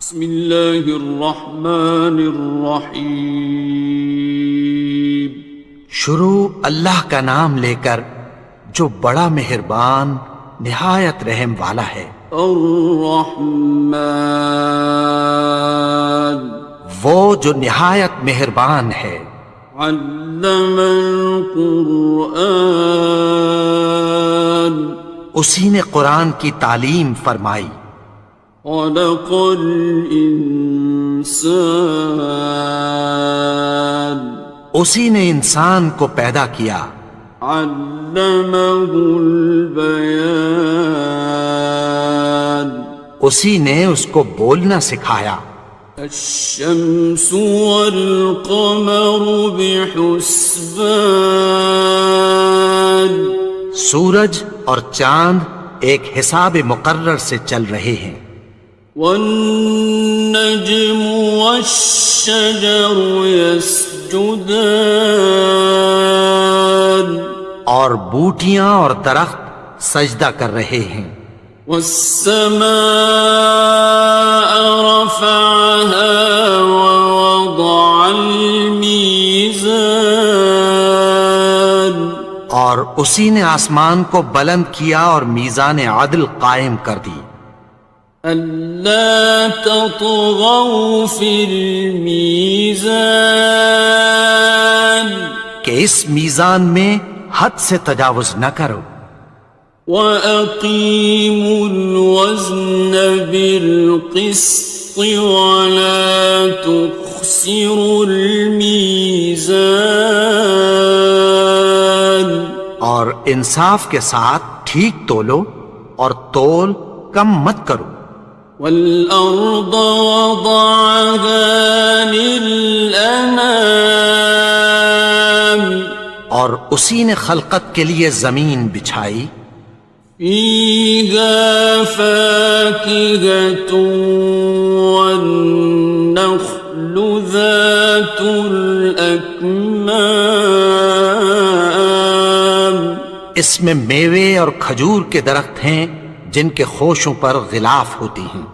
بسم اللہ الرحمن الرحیم۔ شروع اللہ کا نام لے کر جو بڑا مہربان نہایت رحم والا ہے۔ الرحمن، وہ جو نہایت مہربان ہے۔ علم القرآن، اسی نے قرآن کی تعلیم فرمائی۔ خلق الانسان، اسی نے انسان کو پیدا کیا۔ علمہ البیان، اسی نے اس کو بولنا سکھایا۔ الشمس والقمر بحسبان، سورج اور چاند ایک حساب مقرر سے چل رہے ہیں۔ والنجم والشجر يسجدان، اور بوٹیاں اور درخت سجدہ کر رہے ہیں۔ والسماء رفعها ووضع الميزان، اور اسی نے آسمان کو بلند کیا اور میزان عدل قائم کر دی۔ ألا تطغوا في الميزان، کہ اس میزان میں حد سے تجاوز نہ کرو۔ وَأَقِيمُوا الْوَزْنَ بِالْقِسْطِ وَلَا تُخْسِرُوا الْمِيزَانَ، اور انصاف کے ساتھ ٹھیک تولو اور تول کم مت کرو۔ وَالْأَرْضَ وَضَعَهَا لِلْأَنَامِ، اور اسی نے خلقت کے لیے زمین بچھائی۔ فِيهَا فَاكِهَةٌ وَالنَّخْلُ ذَاتُ الْأَكْمَامِ، اس میں میوے اور کھجور کے درخت ہیں جن کے خوشوں پر غلاف ہوتی ہیں۔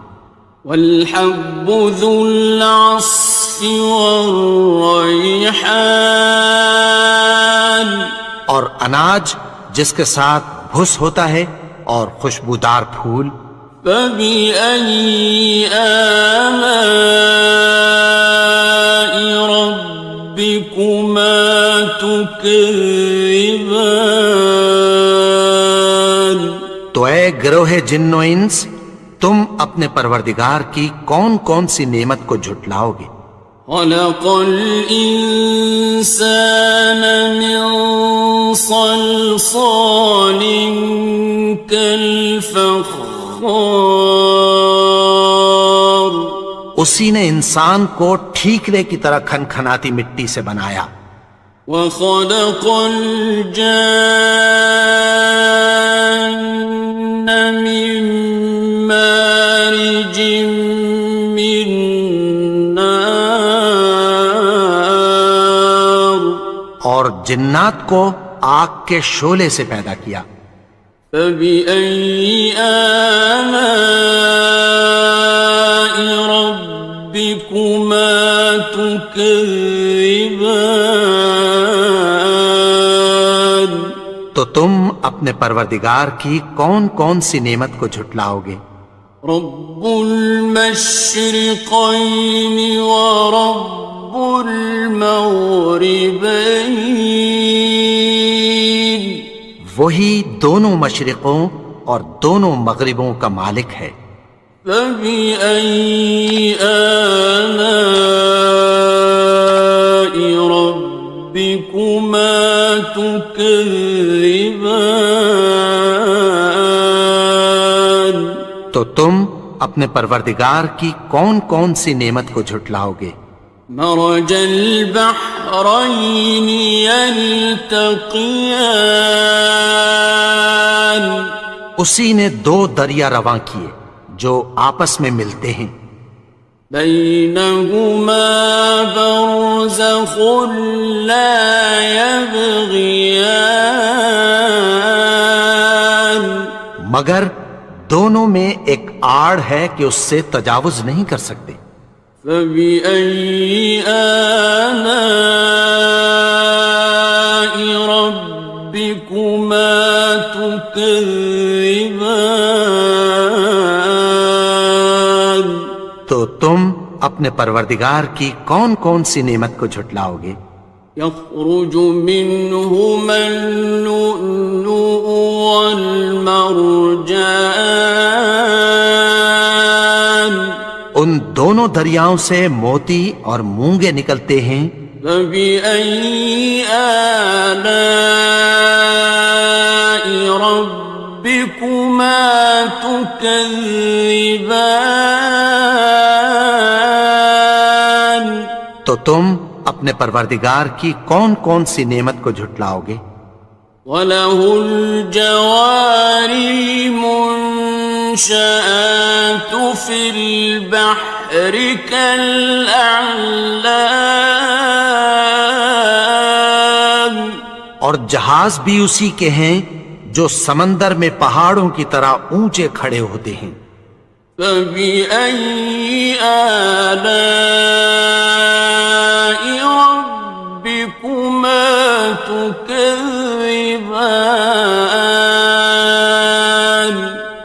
وَالْحَبُّ ذُو الْعَصْفِ وَالرَّيْحَانِ، اور اناج جس کے ساتھ بھس ہوتا ہے اور خوشبودار پھول۔ فَبِأَيِّ آلَاءِ رَبِّكُمَا تُكَذِّبَانِ، تو اے گروہ جن و انس، تم اپنے پروردگار کی کون کون سی نعمت کو جھٹلاؤ گے؟ خَلَقَ الْإِنسَانَ مِنْ صَلْصَالٍ كَالْفَخَّارِ، اسی نے انسان کو ٹھیکرے کی طرح کھنکھناتی مٹی سے بنایا۔ وَخَلَقَ الْجَانَّ مِن مَّارِجٍ مِّن نَّارٍ، اور جنات کو آگ کے شعلے سے پیدا کیا۔ فَبِأَيِّ آلَاءِ رَبِّكُمَا تُكَذِّبَانِ، تو تم اپنے پروردگار کی کون کون سی نعمت کو جھٹلاؤ گے؟ رب المشرقین ورب المغربین، وہی دونوں مشرقوں اور دونوں مغربوں کا مالک ہے۔ فَبِأَيِّ آلَاءِ رَبِّكُمَا تُكَذِّبَانِ، تو تم اپنے پروردگار کی کون کون سی نعمت کو جھٹلاؤ گے؟ مرج البحرین یلتقیان، اسی نے دو دریا رواں کیے جو آپس میں ملتے ہیں۔ بینہما برزخ لا یبغیان، مگر دونوں میں ایک آڑ ہے کہ اس سے تجاوز نہیں کر سکتے۔ فبأي آلاء ربكما تكذبان؟ تو تم اپنے پروردگار کی کون کون سی نعمت کو جھٹلاؤ گے؟ يخرج منهما اللؤلؤ والمرجان، ان دونوں دریاؤں سے موتی اور مونگے نکلتے ہیں۔ فبأي آلاء ربكما تكذبان؟ تو تم اپنے پروردگار کی کون کون سی نعمت کو جھٹلاؤ گے؟ وَلَهُ الْجَوَارِ الْمُنشَآتُ فِي الْبَحْرِ كَالْأَعْلَامِ، اور جہاز بھی اسی کے ہیں جو سمندر میں پہاڑوں کی طرح اونچے کھڑے ہوتے ہیں۔ فَبِأَيِّ آلَاءِ رَبِّكُمَا تُكَذِّبَانِ؟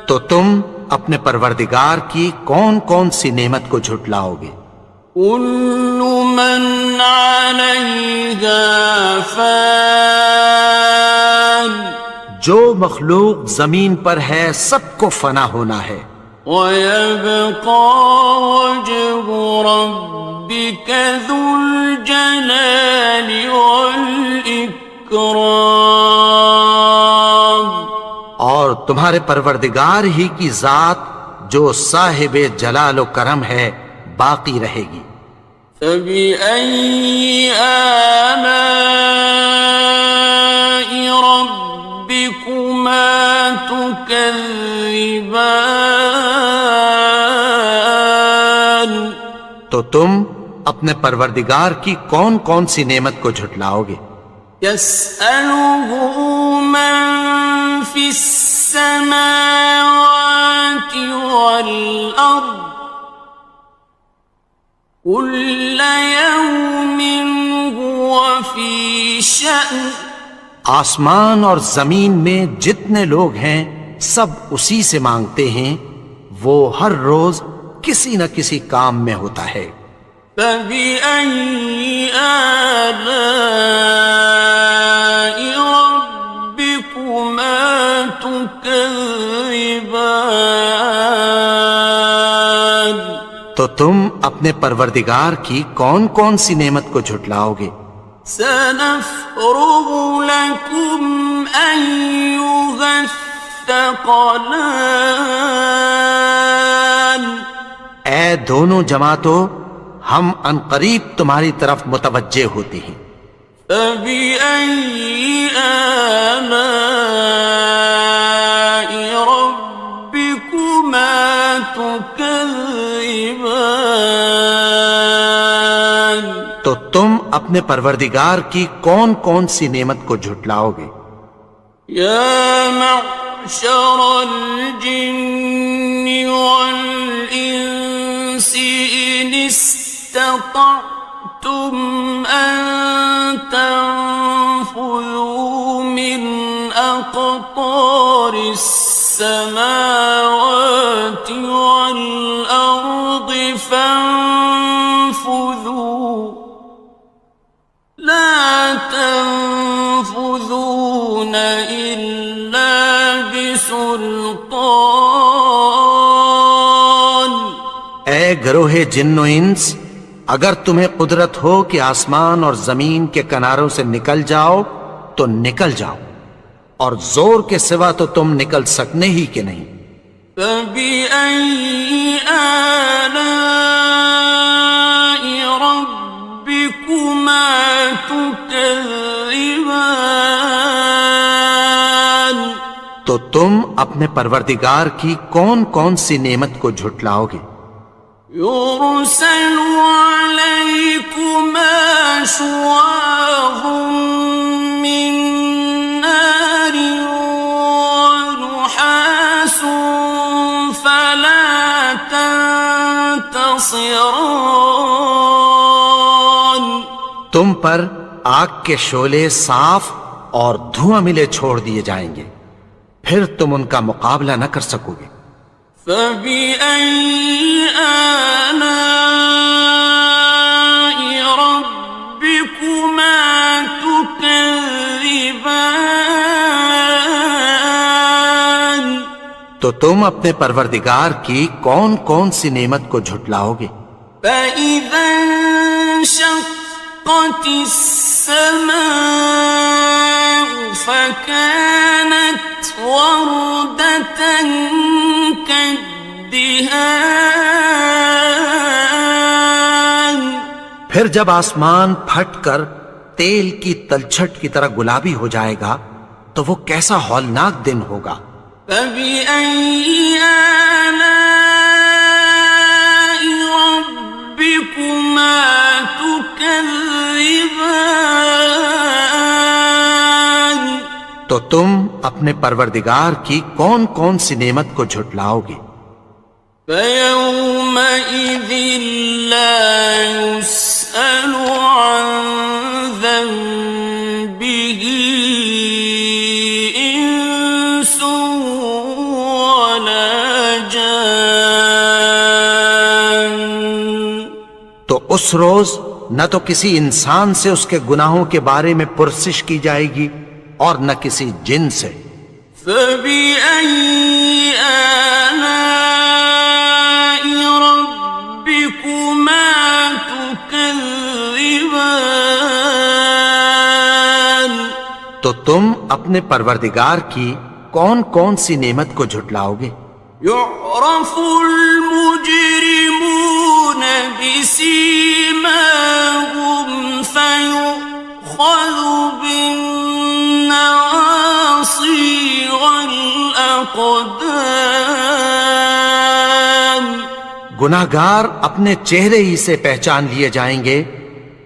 تو تم اپنے پروردگار کی کون کون سی نعمت کو جھٹلاؤ گے؟ كُلُّ مَنْ عَلَيْهَا فَانٍ، جو مخلوق زمین پر ہے سب کو فنا ہونا ہے۔ وَيَبْقَى وَجْهُ رَبِّكَ ذُو الْجَلَالِ وَالْإِكْرَامِ، اور تمہارے پروردگار ہی کی ذات جو صاحب جلال و کرم ہے باقی رہے گی۔ فَبِأَيِّ آلَاءِ رَبِّكُمَا تُكَذِّبَانِ؟ تو تم اپنے پروردگار کی کون کون سی نعمت کو جھٹلاؤ گے؟ يَسْأَلُهُ مَن فِي السَّمَاوَاتِ وَالْأَرْضِ كُلَّ يَوْمٍ هُوَ فِي شَأْنٍ، آسمان اور زمین میں جتنے لوگ ہیں سب اسی سے مانگتے ہیں، وہ ہر روز کسی نہ کسی کام میں ہوتا ہے۔ فَبِأَيِّ آلَاءِ رَبِّكُمَا تُكَذِّبَانِ؟ تو تم اپنے پروردگار کی کون کون سی نعمت کو جھٹلاؤ گے؟ سَنَفْرُغُ لَكُمْ أَيُّهَ الثَّقَلَانِ، اے دونوں جماعتوں، ہم عنقریب تمہاری طرف متوجہ ہوتے ہیں۔ فَبِأَيِّ آلَاءِ رَبِّكُمَا تُكَذِّبَانِ؟ تو تم اپنے پروردگار کی کون کون سی نعمت کو جھٹلاؤ گے؟ يَا مَعْشَرَ الْجِنِّ وَالْإِنسِ إِنِ اسْتَطَعْتُمْ أَن تَنفُذُوا مِنْ أَقْطَارِ السَّمَاوَاتِ وَالْأَرْضِ فَانفُذُوا لَا تَنفُذُونَ إِلَّا بِسُلْطَانٍ۔ اے گروہ جن و انس، اگر تمہیں قدرت ہو کہ آسمان اور زمین کے کناروں سے نکل جاؤ تو نکل جاؤ، اور زور کے سوا تو تم نکل سکنے ہی کہ نہیں۔ فَبِأَيِّ آلَاءِ رَبِّكُمَا تُكَذِّبَانِ؟ تو تم اپنے پروردگار کی کون کون سی نعمت کو جھٹلاؤ گے؟ يُرْسَلُ عَلَيْكُمَا شُوَاظٌ مِّن نَّارٍ وَنُحَاسٌ فَلَا تنتصران. تم پر آگ کے شعلے صاف اور دھواں ملے چھوڑ دیے جائیں گے، پھر تم ان کا مقابلہ نہ کر سکو گے۔ فَبِأَيِّ آلَاءِ رَبِّكُمَا تُكَذِّبَانِ. تو تم اپنے پروردگار کی کون کون سی نعمت کو جھٹلاؤ گے؟ فَإِذَا انشَقَّتِ السَّمَاءُ فَكَانَتْ وَرْدَةً كَالدِّهَانِ. پھر جب آسمان پھٹ کر تیل کی تلچھٹ کی طرح گلابی ہو جائے گا تو وہ کیسا ہولناک دن ہوگا۔ فَبِأَيِّ آلَاءِ رَبِّكُمَا تُكَذِّبَانِ. تو تم اپنے پروردگار کی کون کون سی نعمت کو جھٹلاؤ گے؟ فَيَوْمَئِذٍ لَا يُسْأَلُ عَنْ ذَنبِهِ إِنسٌ وَلَا جَانٌ. تو اس روز نہ تو کسی انسان سے اس کے گناہوں کے بارے میں پرسش کی جائے گی اور نہ کسی جن سے۔ فَبِأَيِّ آلَاءِ رَبِّكُمَا تُكَذِّبَانِ. تو تم اپنے پروردگار کی کون کون سی نعمت کو جھٹلاؤ گے؟ يُعْرَفُ الْمُجْرِمُونَ بِسِيمَاهُمْ فَيُؤْخَذُ بِالنَّوَاصِي وَالْأَقْدَامِ. گناہگار اپنے چہرے ہی سے پہچان لیے جائیں گے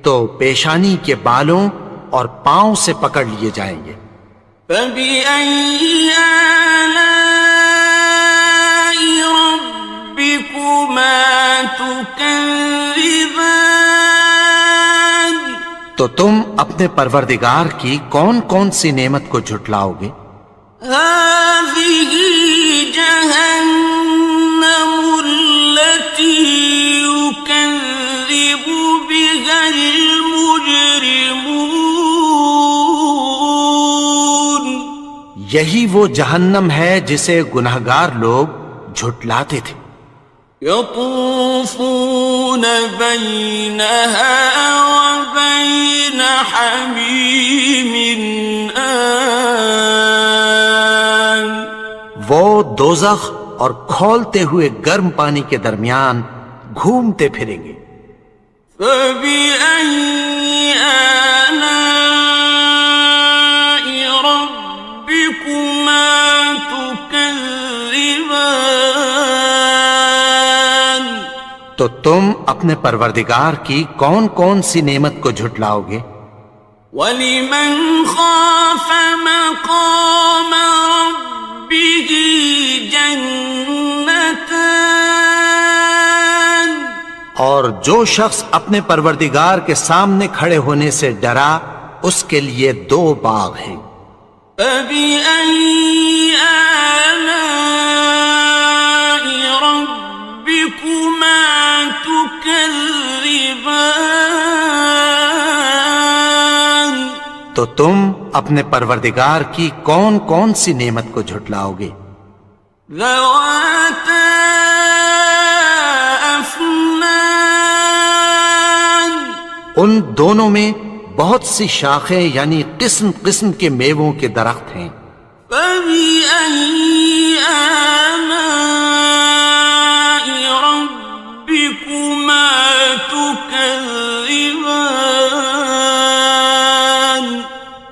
تو پیشانی کے بالوں اور پاؤں سے پکڑ لیے جائیں گے۔ فَبِأَيِّ آلَاءِ رَبِّكُمَا تُكَذِّبَانِ. تو تم اپنے پروردگار کی کون کون سی نعمت کو جھٹلاؤ گے؟ هَٰذِهِ جَهَنَّمُ الَّتِي يُكَذِّبُ بِهَا الْمُجْرِمُونَ. یہی وہ جہنم ہے جسے گناہگار لوگ جھٹلاتے تھے۔ يَطُوفُونَ بَيْنَهَا وَبَيْنَ حَمِيمٍ آنٍ. وہ دوزخ اور کھولتے ہوئے گرم پانی کے درمیان گھومتے پھریں گے۔ فَبِأَيِّ آلَاءِ رَبِّكُمَا تُكَذِّبَانِ. تو تم اپنے پروردگار کی کون کون سی نعمت کو جھٹلاؤ گے؟ وَلِمَنْ خَافَ مَقَامَ رَبِّهِ جَنَّتَانِ. اور جو شخص اپنے پروردگار کے سامنے کھڑے ہونے سے ڈرا اس کے لیے دو باغ ہیں۔ فَبِأَيِّ آلَاءِ رَبِّكُمَا تُكَذِّبَانِ. تو تم اپنے پروردگار کی کون کون سی نعمت کو جھٹلاؤ گے؟ ذَوَاتَا أَفْنَانٍ. ان دونوں میں بہت سی شاخیں یعنی قسم قسم کے میووں کے درخت ہیں۔ فَبِأَيِّ آلَاءِ رَبِّكُمَا تُكَذِّبَانِ.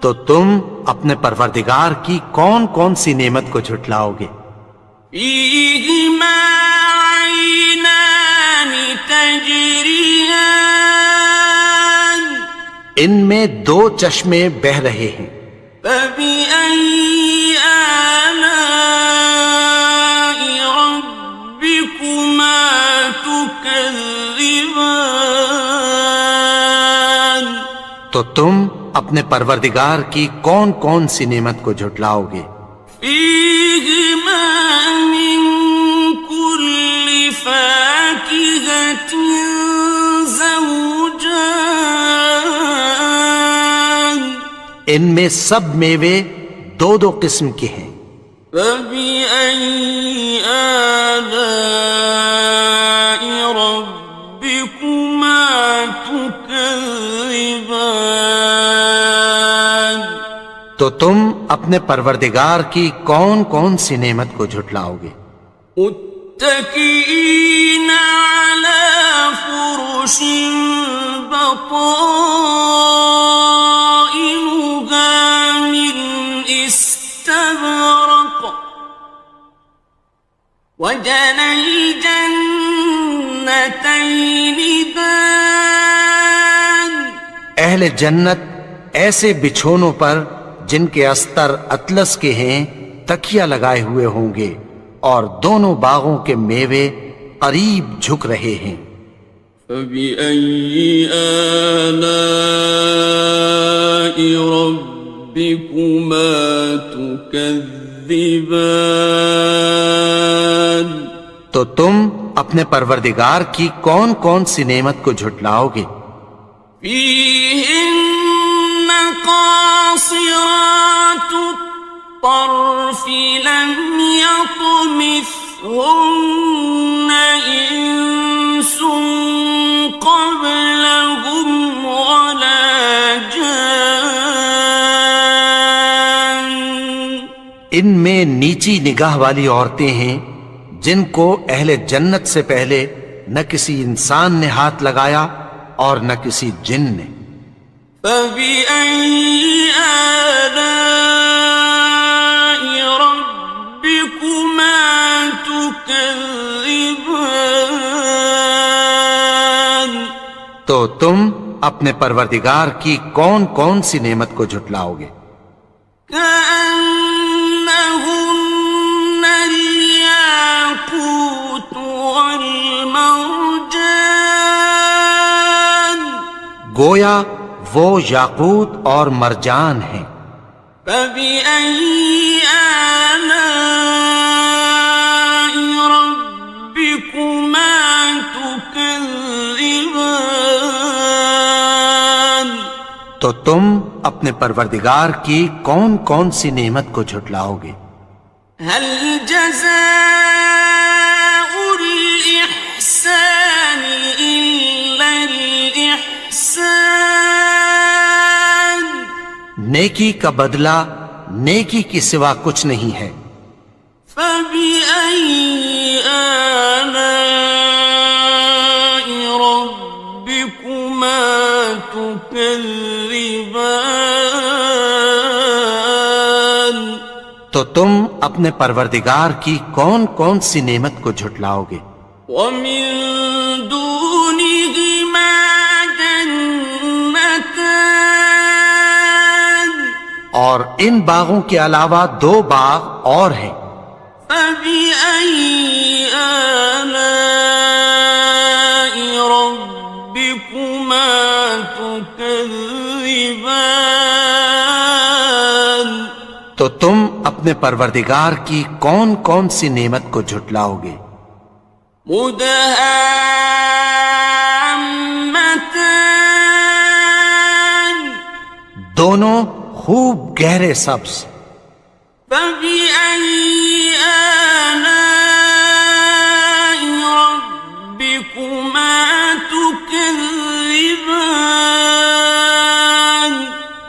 تو تم اپنے پروردگار کی کون کون سی نعمت کو جھٹلاؤ گے؟ فِيهِمَا عَيْنَانِ تَجْرِيَانِ. ان میں دو چشمے بہہ رہے ہیں۔ فَبِأَيِّ آلَاءِ رَبِّكُمَا تُكَذِّبَانِ. تكذبان تو تم اپنے پروردگار کی کون کون سی نعمت کو جھٹلاؤ گے؟ فيهما من كل فاكهة زوجان ان میں سب میوے دو دو قسم کے ہیں۔ فبأي آلاء ربكما تكذبان تو تم اپنے پروردگار کی کون کون سی نعمت کو جھٹلاؤ گے؟ متكئين على فرش بطائنها من استبرق وجنى الجنتين دان اہل جنت ایسے بچھونوں پر جن کے استر اطلس کے ہیں تکیہ لگائے ہوئے ہوں گے، اور دونوں باغوں کے میوے قریب جھک رہے ہیں۔ فبأي آلاء ربكما تكذبان تو تم اپنے پروردگار کی کون کون سی نعمت کو جھٹلاؤ گے؟ فيهن قاصرات الطرف لم يطمثهن إنس قبلهم ولا جان ان میں نیچی نگاہ والی عورتیں ہیں جن کو اہل جنت سے پہلے نہ کسی انسان نے ہاتھ لگایا اور نہ کسی جن نے۔ فبأي آلاء ربكما تكذبان تو تم اپنے پروردگار کی کون کون سی نعمت کو جھٹلاؤ گے؟ كأنهن الياقوت والمرجان گویا وہ یاقوت اور مرجان ہیں۔ فبأي آلاء ربكما تكذبان تو تم اپنے پروردگار کی کون کون سی نعمت کو جھٹلاؤ گے؟ هل جزاء الإحسان إلا الإحسان نیکی کا بدلہ نیکی کی سوا کچھ نہیں ہے۔ فبأي آلاء ربكما تكذبان تو تم اپنے پروردگار کی کون کون سی نعمت کو جھٹلاؤ گے؟ ومن دونهما جنتان اور ان باغوں کے علاوہ دو باغ اور ہیں۔ فبأي آلاء ربكما تكذبان تو تم اپنے پروردگار کی کون کون سی نعمت کو جھٹلاؤ گے؟ مدهامتان دونوں خوب گہرے سبز۔ فبأي آلاء ربكما تكذبان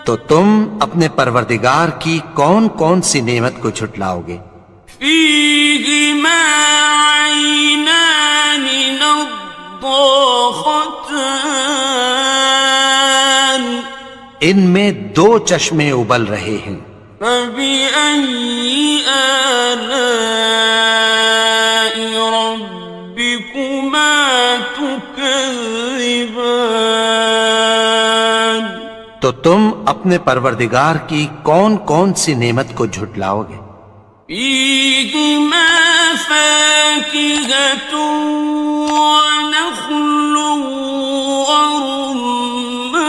تو تم اپنے پروردگار کی کون کون سی نعمت کو جھٹلاؤ گے؟ فيهما عينان نضاختان ان میں دو چشمے ابل رہے ہیں۔ فبأي آلاء ربكما تكذبان تو تم اپنے پروردگار کی کون کون سی نعمت کو جھٹلاؤ گے؟ فيهما فاكهة ونخل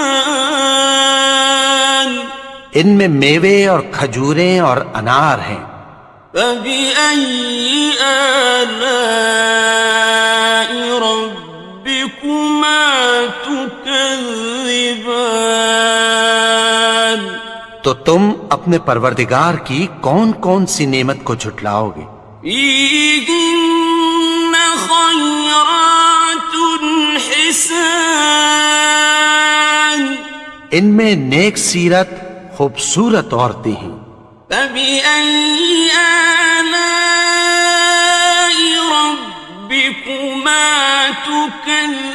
ورمان ان میں میوے اور کھجوریں اور انار ہیں. فبأي آلاء ربكما تكذبان تو تم اپنے پروردگار کی کون کون سی نعمت کو جھٹلاؤ گے؟ فيهن خيرات حسان ان میں نیک سیرت خوبصورت عورتیں ہیں. فبأي آلاء ربكما تكذبان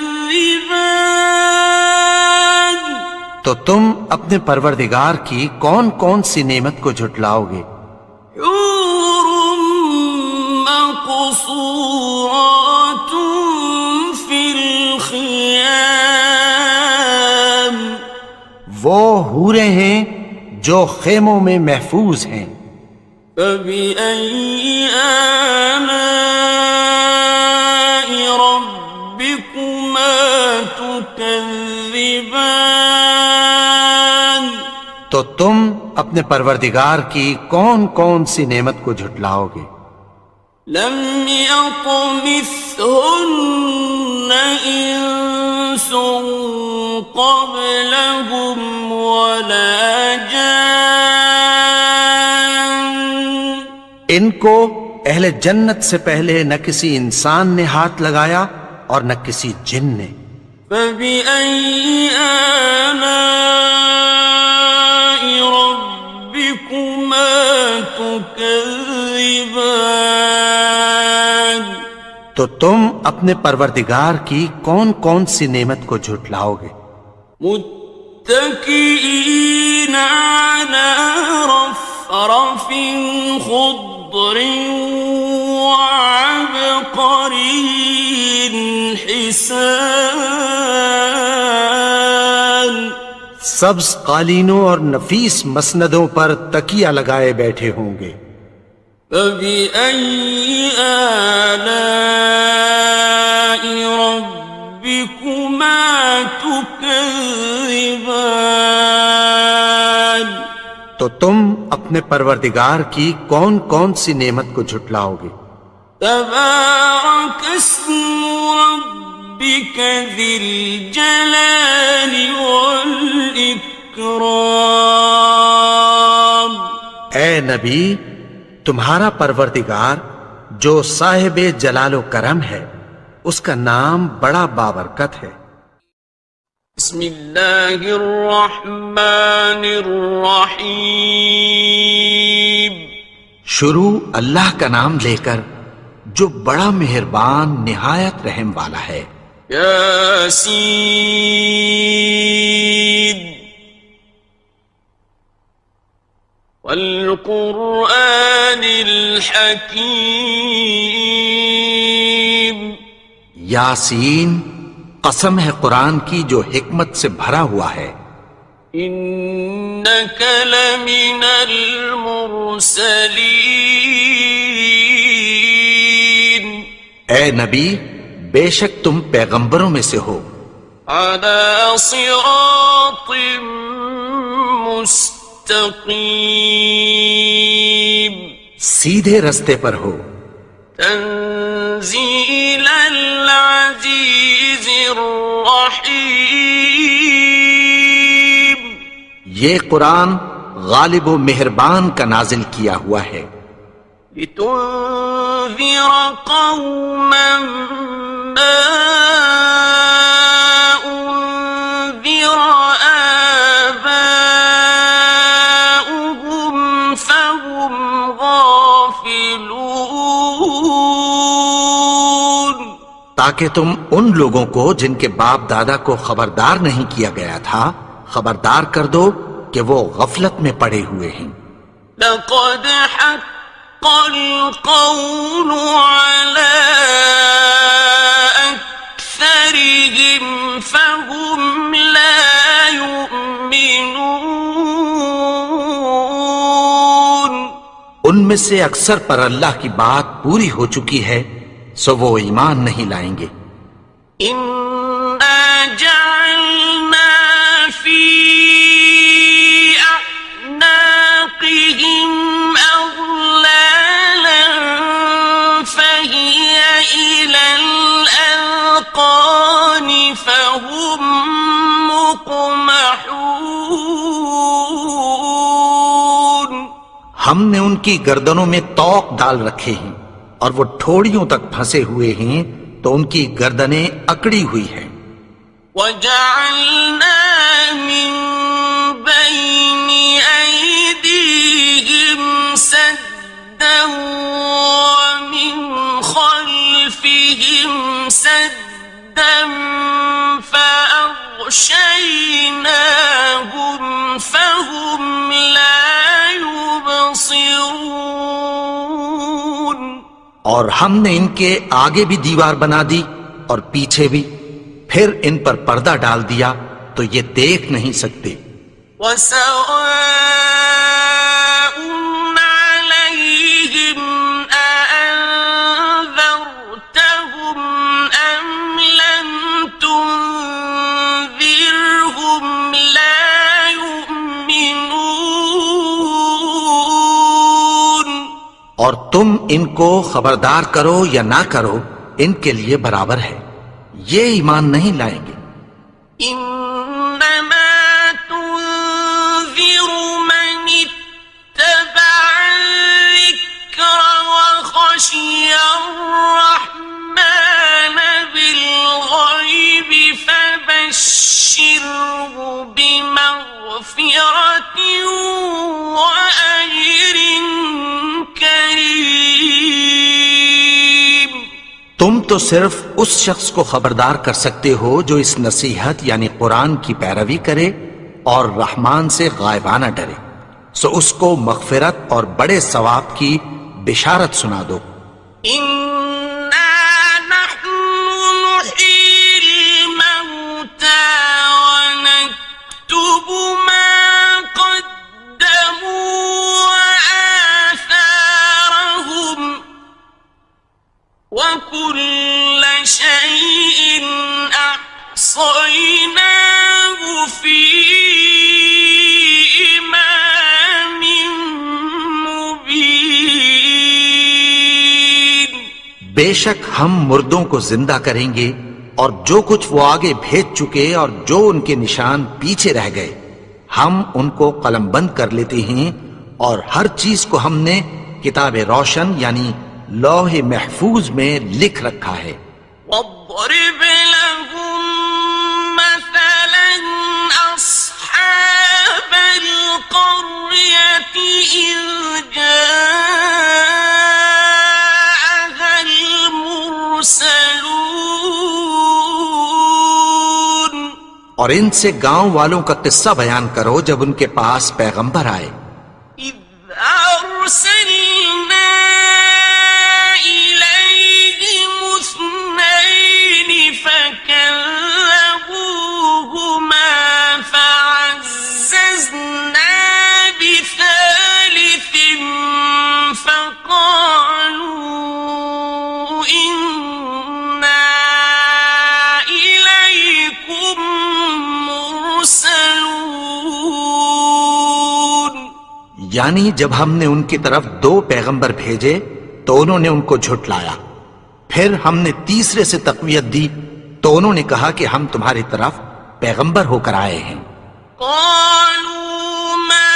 تو تم اپنے پروردگار کی کون کون سی نعمت کو جھٹلاؤ گے؟ حور مقصورات في الخيام وہ حوریں ہیں جو خیموں میں محفوظ ہیں. فبأي آلاء ربكما تكذبان تو تم اپنے پروردگار کی کون کون سی نعمت کو جھٹلاؤ گے؟ لم يطمثهن إنس قبلهم ولا جان ان کو اہل جنت سے پہلے نہ کسی انسان نے ہاتھ لگایا اور نہ کسی جن نے. فبأي آلاء ربكما تكذبان تو تم اپنے پروردگار کی کون کون سی نعمت کو جھٹلاؤ گے؟ متكئين على رفرف خضر وعبقري حسان سبز قالینوں اور نفیس مسندوں پر تکیہ لگائے بیٹھے ہوں گے. فبأي آلاء ربكما تكذبان تو تم اپنے پروردگار کی کون کون سی نعمت کو جھٹلاؤ گے؟ تبارك اسم ربك ذي الجلال والإكرام اے نبی، تمہارا پروردگار جو صاحب جلال و کرم ہے اس کا نام بڑا بابرکت ہے. بسم اللہ الرحمن الرحیم شروع اللہ کا نام لے کر جو بڑا مہربان نہایت رحم والا ہے. یاسین والقرآن الحکیم یاسین، قسم ہے قرآن کی جو حکمت سے بھرا ہوا ہے. انک لمن المرسلین اے نبی، بے شک تم پیغمبروں میں سے ہو. علی صراط مستقیم سیدھے رستے پر ہو. تنزیل العزیز الرحیم یہ قرآن غالب و مہربان کا نازل کیا ہوا ہے. لتنذر قوما ما انذر آباؤهم فهم غافلون تاکہ تم ان لوگوں کو جن کے باپ دادا کو خبردار نہیں کیا گیا تھا خبردار کر دو کہ وہ غفلت میں پڑے ہوئے ہیں. لقد حق القول على أكثرهم فهم لا يؤمنون ان میں میں سے اکثر پر اللہ کی بات پوری ہو چکی ہے سو وہ ایمان نہیں لائیں گے۔ إنا جعلنا في أعناقهم أغلالا فهي إلى الأذقان فهم مقمحون۔ ہم نے ان کی گردنوں میں طوق ڈال رکھے ہیں اور وہ ٹھوڑیوں تک پھنسے ہوئے ہیں تو ان کی گردنیں اکڑی ہوئی ہیں۔ وَجَعَلْنَا مِن بَيْنِ أَيْدِيهِمْ سَدًّا وَمِنْ خَلْفِهِمْ سَدًّا فَأَغْشَيْنَاهُمْ فَهُمْ لَا يُبْصِرُونَ۔ اور ہم نے ان کے آگے بھی دیوار بنا دی اور پیچھے بھی، پھر ان پر پردہ ڈال دیا تو یہ دیکھ نہیں سکتے۔ وَسَوَاءٌ عَلَيْهِمْ أَأَنذَرْتَهُمْ أَمْ لَمْ تُنذِرْهُمْ لَا يُؤْمِنُونَ۔ اور تم ان کو خبردار کرو یا نہ کرو ان کے لیے برابر ہے، یہ ایمان نہیں لائیں گے۔ إنما تنذر من اتبع الذكر وخشي الرحمن بالغيب فبشره بمغفرة وأجر كريم۔ تم تو صرف اس شخص کو خبردار کر سکتے ہو جو اس نصیحت یعنی قرآن کی پیروی کرے اور رحمان سے غائبانہ ڈرے، سو اس کو مغفرت اور بڑے ثواب کی بشارت سنا دو۔ إنا نحن نحيي الموتى ونكتب ما قدموا وآثارهم وكل شيء أحصيناه في إمام مبين۔ بے شک ہم مردوں کو زندہ کریں گے اور جو کچھ وہ آگے بھیج چکے اور جو ان کے نشان پیچھے رہ گئے ہم ان کو قلم بند کر لیتے ہیں، اور ہر چیز کو ہم نے کتاب روشن یعنی لوح محفوظ میں لکھ رکھا ہے۔ واضرب لهم مثلا أصحاب القرية إذ جاءها المرسلون۔ اور ان سے گاؤں والوں کا قصہ بیان کرو جب ان کے پاس پیغمبر آئے۔ إذ أرسلنا إليهم اثنين فكذبوهما فعززنا بثالث فقالوا إنا إليكم مرسلون۔ یعنی جب ہم نے ان کی طرف 2 پیغمبر بھیجے تو انہوں نے ان کو جھٹلایا، پھر ہم نے تیسرے سے تقویت دی تو انہوں نے کہا کہ ہم تمہاری طرف پیغمبر ہو کر آئے ہیں۔ قالوا ما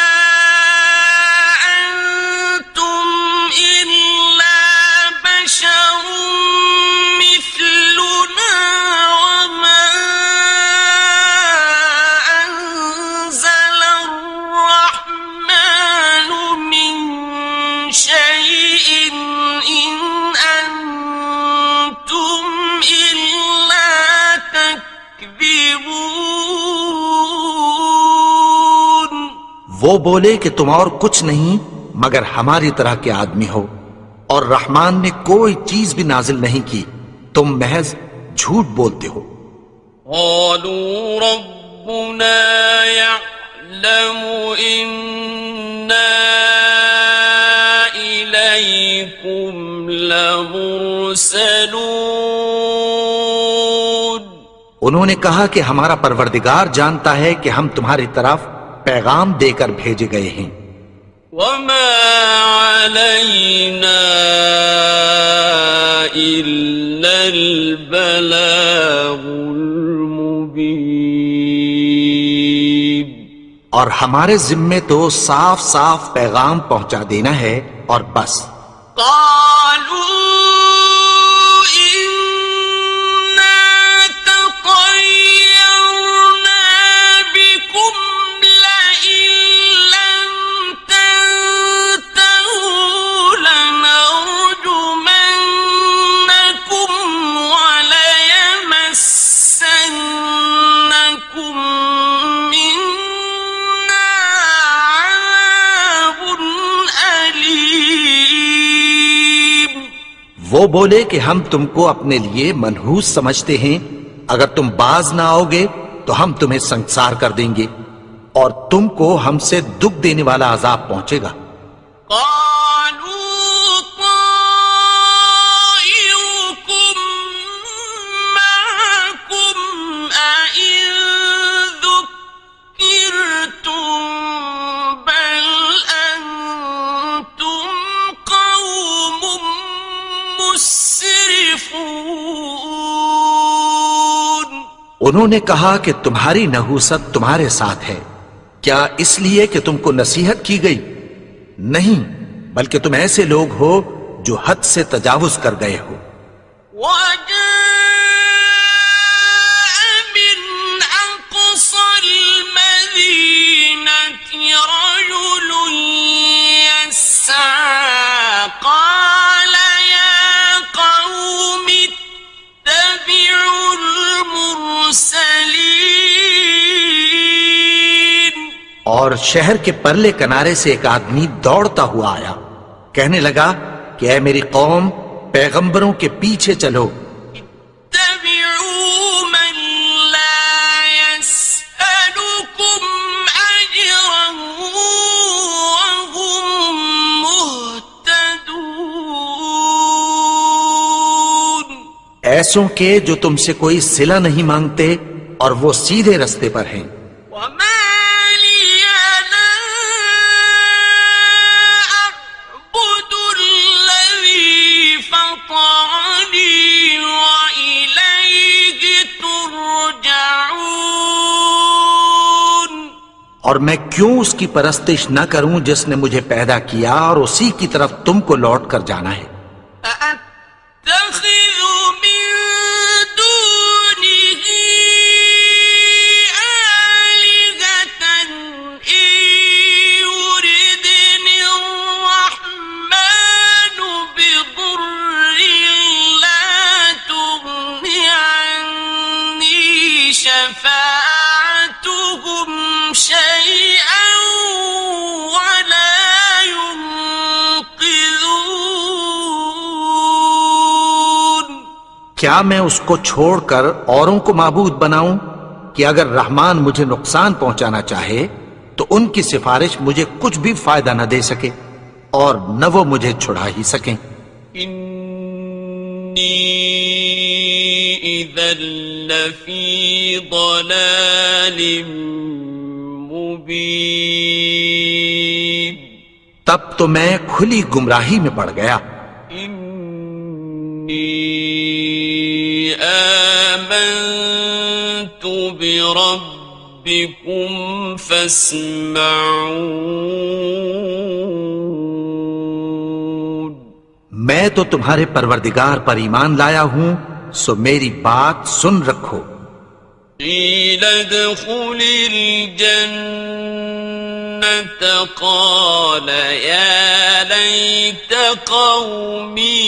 أنتم إلا بشر مثلنا وما أنزل الرحمن من شيء إن أنتم إلا تكذبون۔ وہ بولے کہ تم اور کچھ نہیں مگر ہماری طرح کے آدمی ہو، اور رحمان نے کوئی چیز بھی نازل نہیں کی، تم محض جھوٹ بولتے ہو۔ قالوا ربنا يعلم إنا إليكم لمرسلون انہوں نے کہا کہ ہمارا پروردگار جانتا ہے کہ ہم تمہاری طرف پیغام دے کر بھیجے گئے ہیں. وما علينا إلا البلاغ المبين اور ہمارے ذمے تو صاف صاف پیغام پہنچا دینا ہے اور بس. قالوا إنا تطيرنا بكم لئن لم تنتهوا لنرجمنكم وليمسنكم منا عذاب أليم. وہ بولے کہ ہم تم کو اپنے لیے منحوس سمجھتے ہیں، اگر تم باز نہ آؤ گے تو ہم تمہیں سنسار کر دیں گے اور تم کو ہم سے دکھ دینے والا عذاب پہنچے گا. قالوا طائركم معكم أئن ذكرتم بل أنتم قوم مسرفون. انہوں نے کہا کہ تمہاری نحوست تمہارے ساتھ ہے، کیا اس لیے کہ تم کو نصیحت کی گئی؟ نہیں، بلکہ تم ایسے لوگ ہو جو حد سے تجاوز کر گئے ہو. وجاء من أقصى المدينة رجل يسعى قال يا قوم اتبعوا المرسلين. اور شہر کے پرلے کنارے سے ایک آدمی دوڑتا ہوا آیا، کہنے لگا کہ اے میری قوم، پیغمبروں کے پیچھے چلو. اتبعوا من لا يسألكم أجرا وهم مهتدون. ایسوں کے جو تم سے کوئی صلہ نہیں مانگتے اور وہ سیدھے رستے پر ہیں. وما لي لا أعبد الذي فطرني وإليه ترجعون. اور میں کیوں اس کی پرستش نہ کروں جس نے مجھے پیدا کیا اور اسی کی طرف تم کو لوٹ کر جانا ہے. أأتخذ من دونه آلهة إن يردني الرحمن بضر لا تغن عني شفاعتهم شيئا ولا ينقذون. کیا میں اس کو چھوڑ کر اوروں کو معبود بناؤں کہ اگر رحمان مجھے نقصان پہنچانا چاہے تو ان کی سفارش مجھے کچھ بھی فائدہ نہ دے سکے اور نہ وہ مجھے چھڑا ہی سکیں. إني إذا لفي ضلال مبين. تب تو میں کھلی گمراہی میں پڑ گیا. إني آمنت بربكم فاسمعون. میں تو تمہارے پروردگار پر ایمان لایا ہوں، سو میری بات سن رکھو. قيل ادخل الجنة قال يا ليت قومي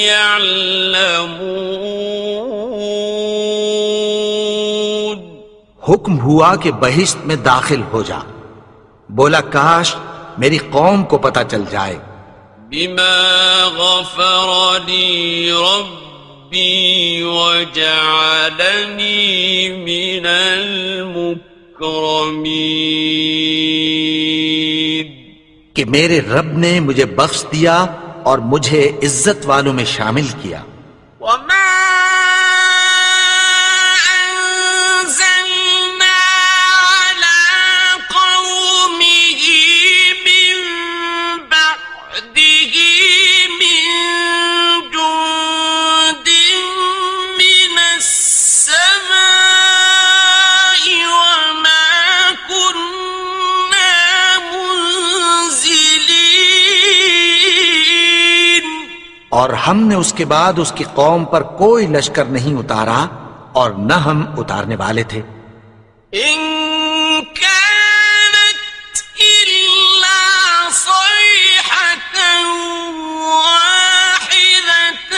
يعلمون. حکم ہوا کہ بہشت میں داخل ہو جا. بولا کاش میری قوم کو پتہ چل جائے. بما غفر لي ربي وجعلني من المكرمين. کہ میرے رب نے مجھے بخش دیا اور مجھے عزت والوں میں شامل کیا. وما أنزلنا على قومه من بعده من جند من السماء وما كنا منزلين. اور ہم نے اس کے بعد اس کی قوم پر کوئی لشکر نہیں اتارا اور نہ ہم اتارنے والے تھے. إن كانت إلا صيحة واحدة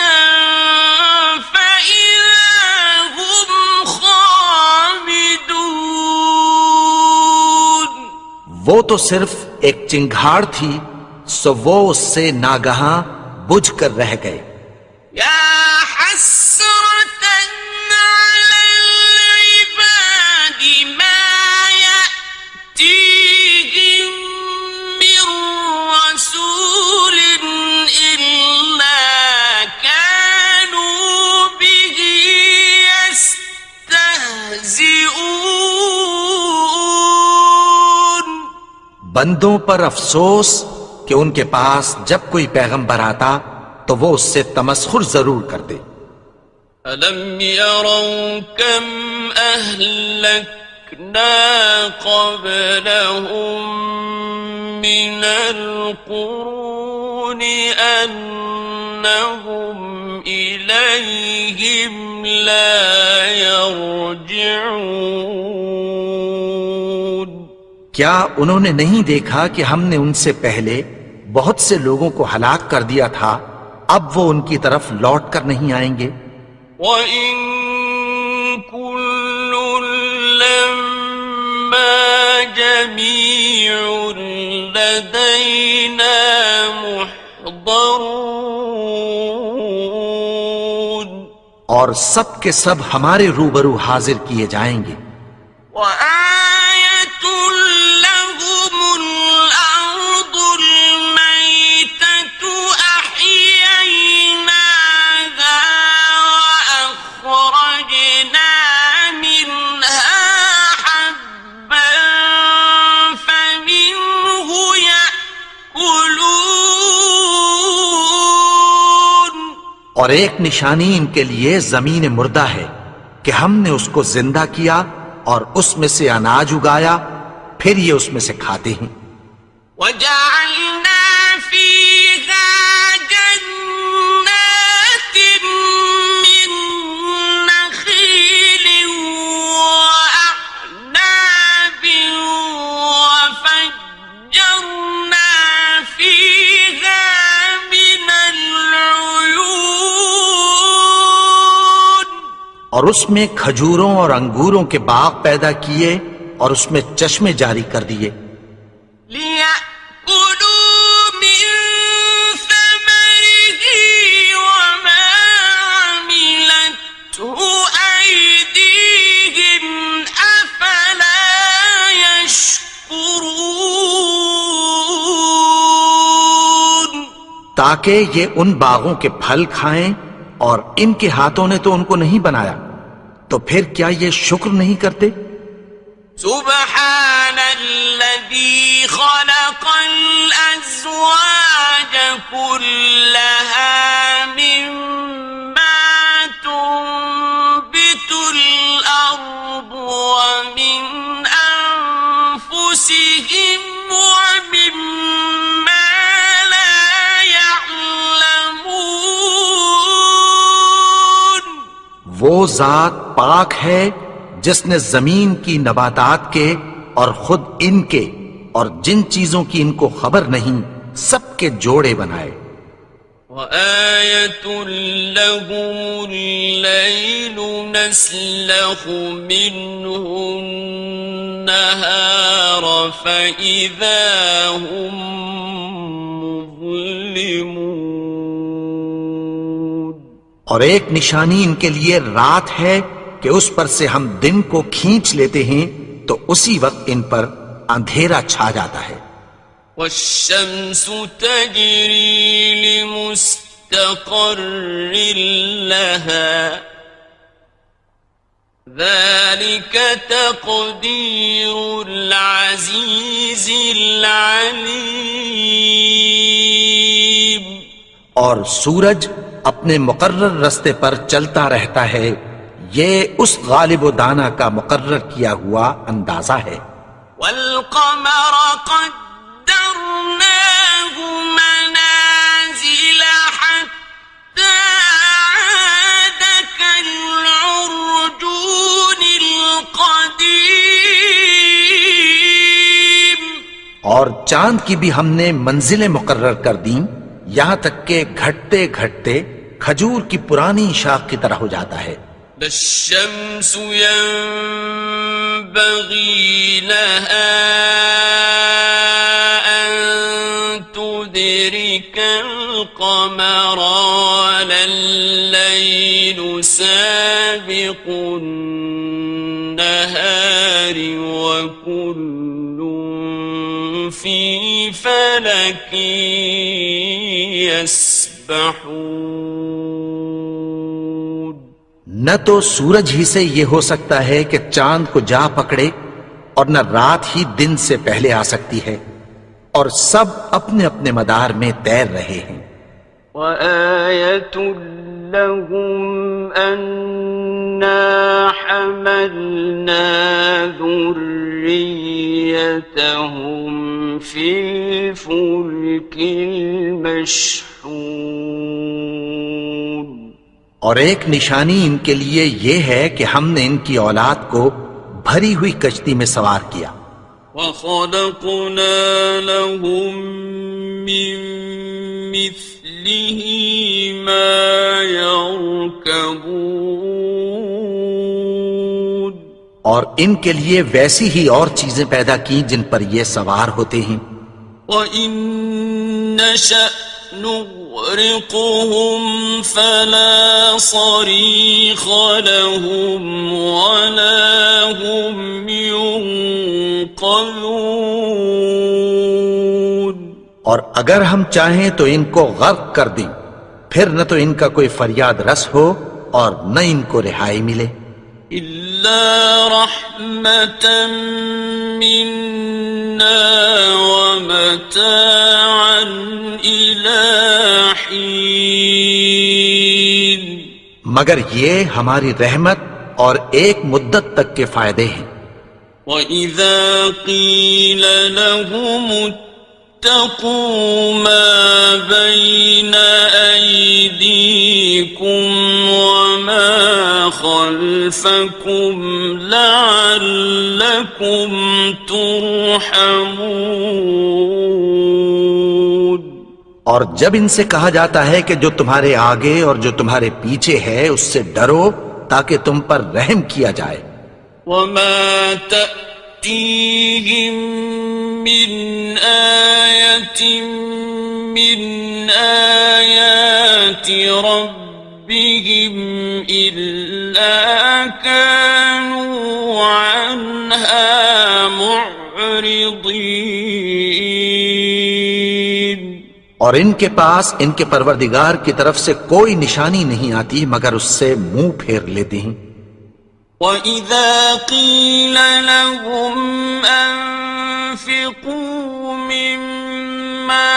فإذا هم خامدون. وہ تو صرف ایک چنگھاڑ تھی، سو وہ اس سے ناگہاں بجھ کر رہ گئے. يا حسرة على العباد ما يأتيهم من رسول إلا كانوا به يستهزئون. بندوں پر افسوس کہ ان کے پاس جب کوئی پیغمبر آتا تو وہ اس سے تمسخر ضرور کرتے. ألم يروا كم أهلكنا قبلهم من القرون أنهم إليهم لا يرجعون. کیا انہوں نے نہیں دیکھا کہ ہم نے ان سے پہلے بہت سے لوگوں کو ہلاک کر دیا تھا، اب وہ ان کی طرف لوٹ کر نہیں آئیں گے. وَإِن كُلٌّ لَّمَّا جَمِيعٌ لَّدَيْنَا مُحْضَرُونَ. اور سب کے سب ہمارے روبرو حاضر کیے جائیں گے. وَآيَةٌ لَّهُمُ الْأَرْضُ الْمَيْتَةُ أَحْيَيْنَاهَا وَأَخْرَجْنَا مِنْهَا حَبًّا فَمِنْهُ يَأْكُلُونَ. اور ایک نشانی ان کے لیے زمین مردہ ہے کہ ہم نے اس کو زندہ کیا اور اس میں سے اناج اگایا، پھر یہ اس میں سے کھاتے ہیں. وَجَعَلْنَا فِيهَا جَنَّاتٍ مِّن نَّخِيلٍ وَأَعْنَابٍ وَفَجَّرْنَا فِيهَا مِنَ الْعُيُونِ. اور اس میں کھجوروں اور انگوروں کے باغ پیدا کیے اور اس میں چشمے جاری کر دیے. لِيَأْكُلُوا مِن ثَمَرِهِ وَمَا عَمِلَتْهُ أَيْدِيهِمْ أَفَلَا يَشْكُرُونَ. تاکہ یہ ان باغوں کے پھل کھائیں، اور ان کے ہاتھوں نے تو ان کو نہیں بنایا، تو پھر کیا یہ شکر نہیں کرتے؟ سبحان الذي خلق الأزواج كلها مما تنبت الأرض ومن أنفسهم ومما لا يعلمون. وہ ذات پاک ہے جس نے زمین کی نباتات کے اور خود ان کے اور جن چیزوں کی ان کو خبر نہیں سب کے جوڑے بنائے. وَآيَةٌ لَّهُمُ اللَّيْلُ نَسْلَخُ مِنْهُ النَّهَارَ فَإِذَا هُمْ مُظْلِمُونَ. اور ایک نشانی ان کے لیے رات ہے کہ اس پر سے ہم دن کو کھینچ لیتے ہیں تو اسی وقت ان پر اندھیرا چھا جاتا ہے. والشمس تجري لمستقر لها ذلك تقدير العزيز العليم. اور سورج اپنے مقرر رستے پر چلتا رہتا ہے، یہ اس غالب و دانا کا مقرر کیا ہوا اندازہ ہے. والقمر قدرناه منازل حتى عاد كالعرجون القديم. اور چاند کی بھی ہم نے منزلیں مقرر کر دیں، یہاں تک کہ گھٹتے گھٹتے کھجور کی پرانی شاخ کی طرح ہو جاتا ہے. الشمس ينبغي لها أن تدرك القمر ولا الليل سابق النهار وكل في فلك يسبحون. نہ تو سورج ہی سے یہ ہو سکتا ہے کہ چاند کو جا پکڑے، اور نہ رات ہی دن سے پہلے آ سکتی ہے، اور سب اپنے اپنے مدار میں تیر رہے ہیں. وَآيَةٌ لَهُمْ أَنَّا حَمَلْنَا ذُرِّيَّتَهُمْ فِي الْفُلْكِ الْمَشْحُونِ. اور ایک نشانی ان کے لیے یہ ہے کہ ہم نے ان کی اولاد کو بھری ہوئی کشتی میں سوار کیا. وَخَلَقْنَا لَهُم مِّن مِّثْلِهِ مَا يَرْكَبُونَ. اور ان کے لیے ویسی ہی اور چیزیں پیدا کی جن پر یہ سوار ہوتے ہیں. وَإِن نَّشَأْ نُغْرِقْهُمْ فَلَا صَرِيخَ لَهُمْ وَلَا هُمْ يُنقَذُونَ. اور اگر ہم چاہیں تو ان کو غرق کر دیں، پھر نہ تو ان کا کوئی فریاد رس ہو اور نہ ان کو رہائی ملے. إِلَّا رَحْمَةً مِّنَّا وَمَتَاعًا إِلَىٰ حِينٍ. مگر یہ ہماری رحمت اور ایک مدت تک کے فائدے ہیں. وَإِذَا قِيلَ لَهُمُ اتَّقُوا مَا بَيْنَ أَيْدِيكُمْ وَمَا خَلْفَكُمْ لَعَلَّكُمْ تُرْحَمُونَ. اور جب ان سے کہا جاتا ہے کہ جو تمہارے آگے اور جو تمہارے پیچھے ہے اس سے ڈرو تاکہ تم پر رحم کیا جائے. وَمَا تَأْتِيهِم مِّنْ آيَةٍ مِّنْ آيَاتِ رَبِّهِمْ إِلَّا كَانُوا عَنْهَا مُعْرِضِينَ. اور ان کے پاس ان کے پروردگار کی طرف سے کوئی نشانی نہیں آتی مگر اس سے منہ پھیر لیتے ہیں. وَإِذَا قِيلَ لَهُمْ أَنفِقُوا مِمَّا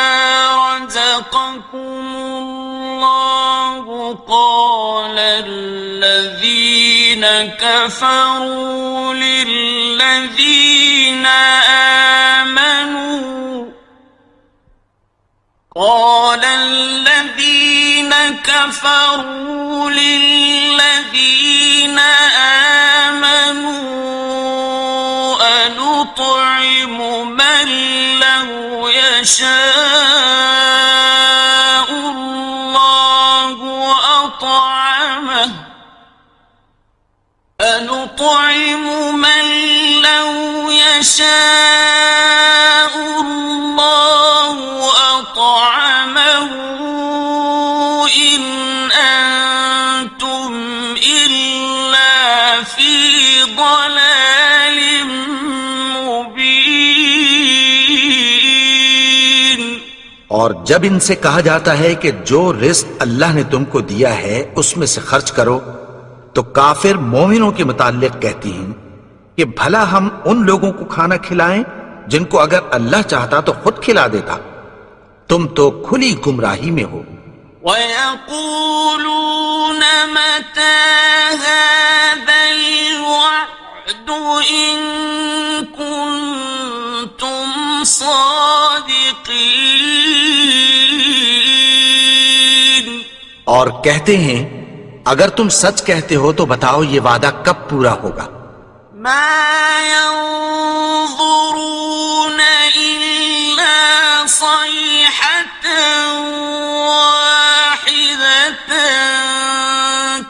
رَزَقَكُمُ اللَّهُ قَالَ الَّذِينَ كَفَرُوا لِلَّذِينَ آمَنُوا أَنُطْعِمُ مَن لَّوْ يَشَاءُ اللَّهُ أَطْعَمَهُ أَنُطْعِمُ مَن لَّوْ يَشَاءُ اللَّهُ أَطْعَمَهُ إِنْ أَنتُمْ إِلَّا فِي ضَلَالٍ مُّبِينٍ. اور جب ان سے کہا جاتا ہے کہ جو رزق اللہ نے تم کو دیا ہے اس میں سے خرچ کرو، تو کافر مومنوں کے متعلق کہتی ہیں کہ بھلا ہم ان لوگوں کو کھانا کھلائیں جن کو اگر اللہ چاہتا تو خود کھلا دیتا، تم تو کھلی گمراہی میں ہو۔ وَيَقُولُونَ مَتَى هَذَا الْوَعْدُ إِن كُنتُمْ صَادِقِينَ، اور کہتے ہیں اگر تم سچ کہتے ہو تو بتاؤ یہ وعدہ کب پورا ہوگا۔ مَا يَنظُرُونَ إِلَّا صَيْحَةً وَاحِدَةً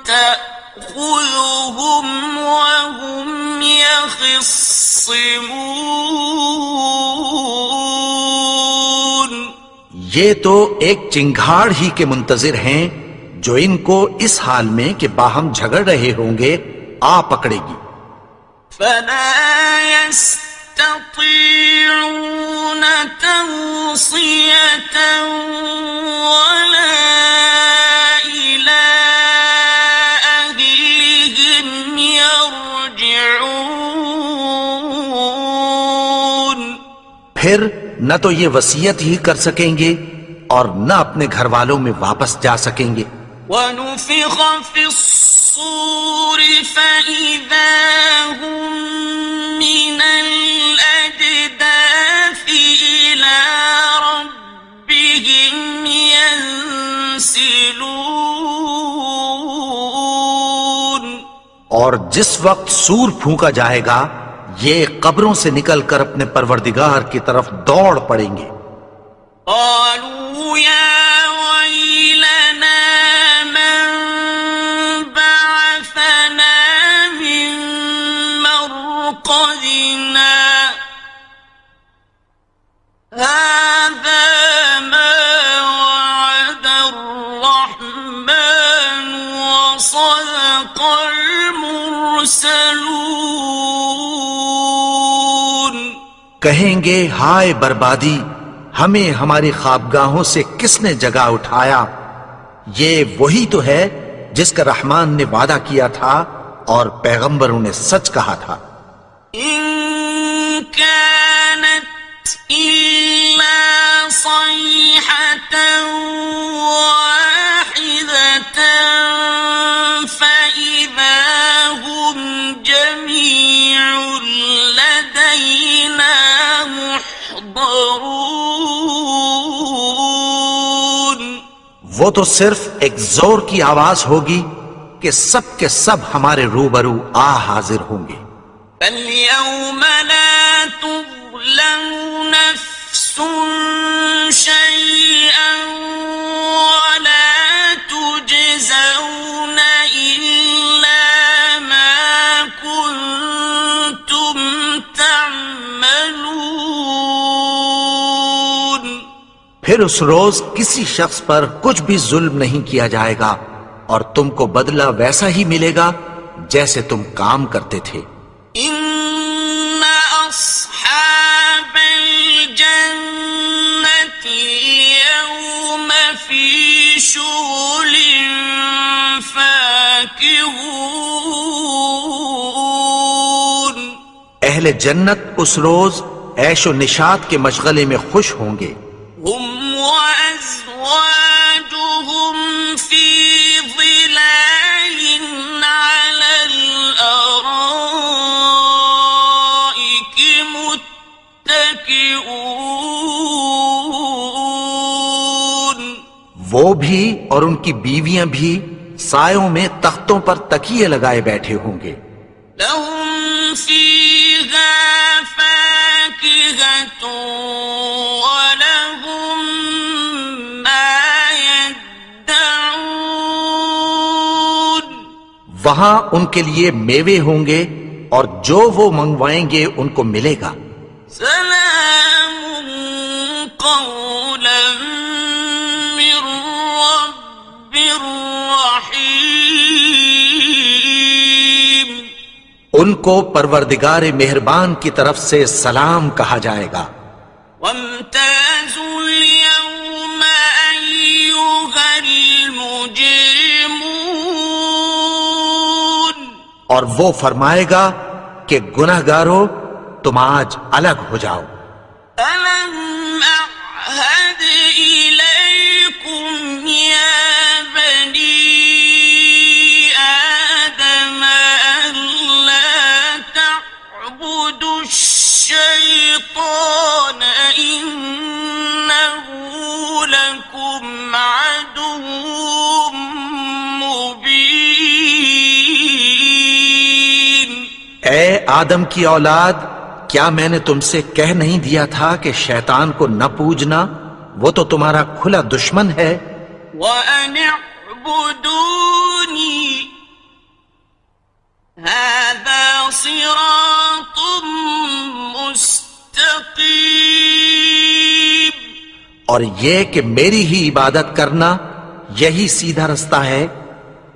تَأْخُذُهُمْ وَهُمْ يَخِصِّمُونَ، یہ تو ایک چنگھاڑ ہی کے منتظر ہیں جو ان کو اس حال میں کہ باہم جھگڑ رہے ہوں گے آ پکڑے گی۔ فَلَا يَسْتَطِيعُونَ تَوْصِيَةً وَلَا إِلَىٰ أَهْلِهِمْ يَرْجِعُونَ، پھر نہ تو یہ وصیت ہی کر سکیں گے اور نہ اپنے گھر والوں میں واپس جا سکیں گے۔ وَنُفِخَ فِي الصُّورِ فَإِذَا هُم مِّنَ الْأَجْدَاثِ إِلَىٰ رَبِّهِمْ يَنسِلُونَ، اور جس وقت سور پھونکا جائے گا یہ قبروں سے نکل کر اپنے پروردگار کی طرف دوڑ پڑیں گے۔ قالوا يا ويلنا من بعثنا من مرقدنا هذا ما وعد الرحمن وصدق المرسلون، کہیں گے ہائے بربادی، ہمیں ہماری خوابگاہوں سے کس نے جگا اٹھایا، یہ وہی تو ہے جس کا رحمان نے وعدہ کیا تھا اور پیغمبروں نے سچ کہا تھا۔ إن كانت إلا صيحة واحدة فإذا هم جميع لدينا محضرون، وہ تو صرف ایک زور کی آواز ہوگی کہ سب کے سب ہمارے روبرو آ حاضر ہوں گے۔ فَالْيَوْمَ لَا تُظْلَمُ نَفْسٌ شَيْئًا وَلَا تُجْزَوْنَ إِلَّا مَا كُنتُمْ تَعْمَلُونَ، پھر اس روز کسی شخص پر کچھ بھی ظلم نہیں کیا جائے گا اور تم کو بدلہ ویسا ہی ملے گا جیسے تم کام کرتے تھے۔ إِنَّ أَصْحَابَ الْجَنَّةِ الْيَوْمَ فِي شُغُلٍ فَاكِهُونَ، اہل جنت اس روز عیش و نشاط کے مشغلے میں خوش ہوں گے۔ هُمْ وَأَزْوَاجُهُمْ فِي ظِلَالٍ عَلَى الْأَرَائِكِ مُتَّكِئُونَ، وہ بھی اور ان کی بیویاں بھی سایوں میں تختوں پر تکیے لگائے بیٹھے ہوں گے۔ لَهُمْ فِيهَا فَاكِهَةٌ وَلَهُمْ مَا يَدَّعُونَ، وہاں ان کے لیے میوے ہوں گے اور جو وہ منگوائیں گے ان کو ملے گا۔ سلام قولا من رب رحیم، ان کو پروردگار مہربان کی طرف سے سلام کہا جائے گا۔ وامتازوا اليوم مجرمون اور وہ فرمائے گا کہ گنہگارو تم آج الگ ہو جاؤ. ألم أعهد إليكم يا بني آدم ألا تعبدوا الشيطان إنه لكم عدو مبين. اے آدم کی اولاد، کیا میں نے تم سے کہہ نہیں دیا تھا کہ شیطان کو نہ پوجنا، وہ تو تمہارا کھلا دشمن ہے. وَأَنِ اعْبُدُونِي هَذَا صِرَاطٌ مُسْتَقِيمٌ. اور یہ کہ میری ہی عبادت کرنا یہی سیدھا رستہ ہے.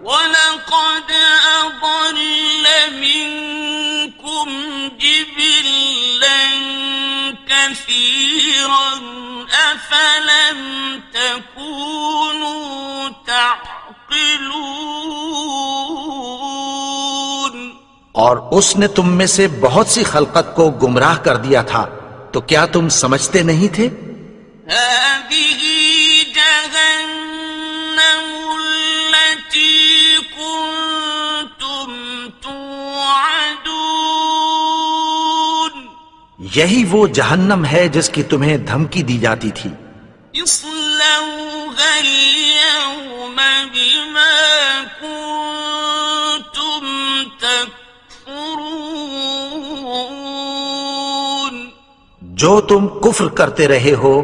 وَلَقَدْ أَضَلَّ مِنكُمْ جِبِلًّا كَثِيرًا أَفَلَمْ تَكُونُوا تَعْقِلُونَ. اور اس نے تم میں سے بہت سی خلقت کو گمراہ کر دیا تھا، تو کیا تم سمجھتے نہیں تھے؟ هذه جهنم التي كنتم توعدون. یہی وہ جہنم ہے جس کی تمہیں دھمکی دی جاتی تھی. اصلوها اليوم بما كنتم تكفرون. جو تم کفر کرتے رہے ہو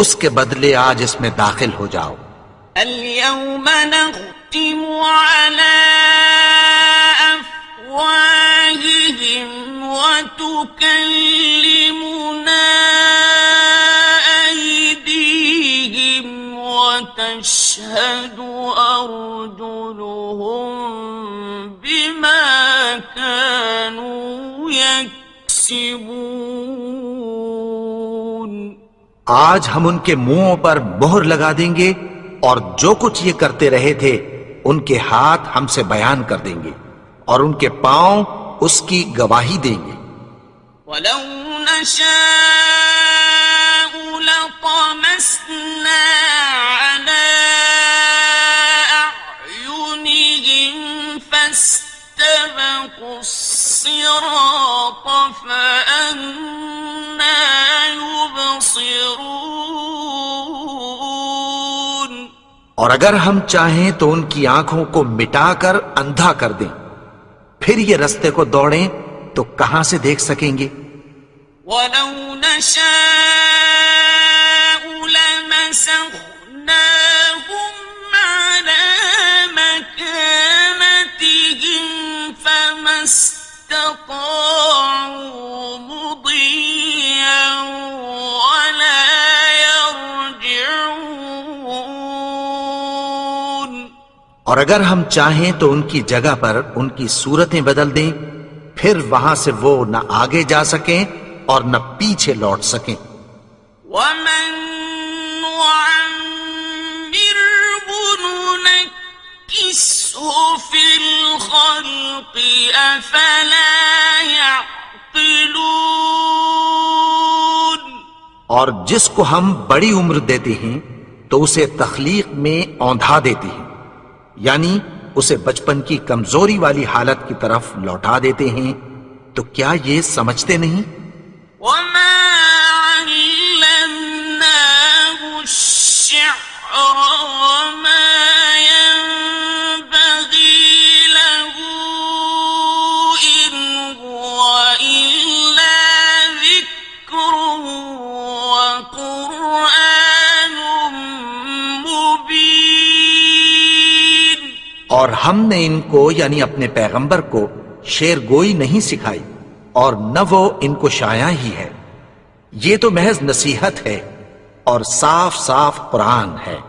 اس کے بدلے آج اس میں داخل ہو جاؤ. اليوم نختم على أفواههم وتكلمنا أيديهم وتشهد أرجلهم بما كانوا يكسبون. آج ہم ان کے منہوں پر مہر لگا دیں گے اور جو کچھ یہ کرتے رہے تھے ان کے ہاتھ ہم سے بیان کر دیں گے اور ان کے پاؤں اس کی گواہی دیں گے. ولو نشاء لطمسنا على أعينهم فاستبقوا الصراط فأنى يبصرون. اور اگر ہم چاہیں تو ان کی آنکھوں کو مٹا کر اندھا کر دیں، پھر یہ رستے کو دوڑیں تو کہاں سے دیکھ سکیں گے؟ ولو نشاء لمسخناهم على مكانتهم فما استطاعوا مضيا ولا يرجعون. اور اگر ہم چاہیں تو ان کی جگہ پر ان کی صورتیں بدل دیں، پھر وہاں سے وہ نہ آگے جا سکیں اور نہ پیچھے لوٹ سکیں. ومن نعمره ننكسه في الخلق أفلا يعقلون. اور جس کو ہم بڑی عمر دیتے ہیں تو اسے تخلیق میں اوندھا دیتے ہیں، یعنی اسے بچپن کی کمزوری والی حالت کی طرف لوٹا دیتے ہیں. تو کیا یہ سمجھتے نہیں؟ وما علمناه الشعر وما ينبغي له إن هو إلا ذكر وقرآن مبين. اور ہم نے ان کو یعنی اپنے پیغمبر کو شعر گوئی نہیں سکھائی اور نہ وہ ان کو شایع ہی ہے، یہ تو محض نصیحت ہے اور صاف صاف قرآن ہے.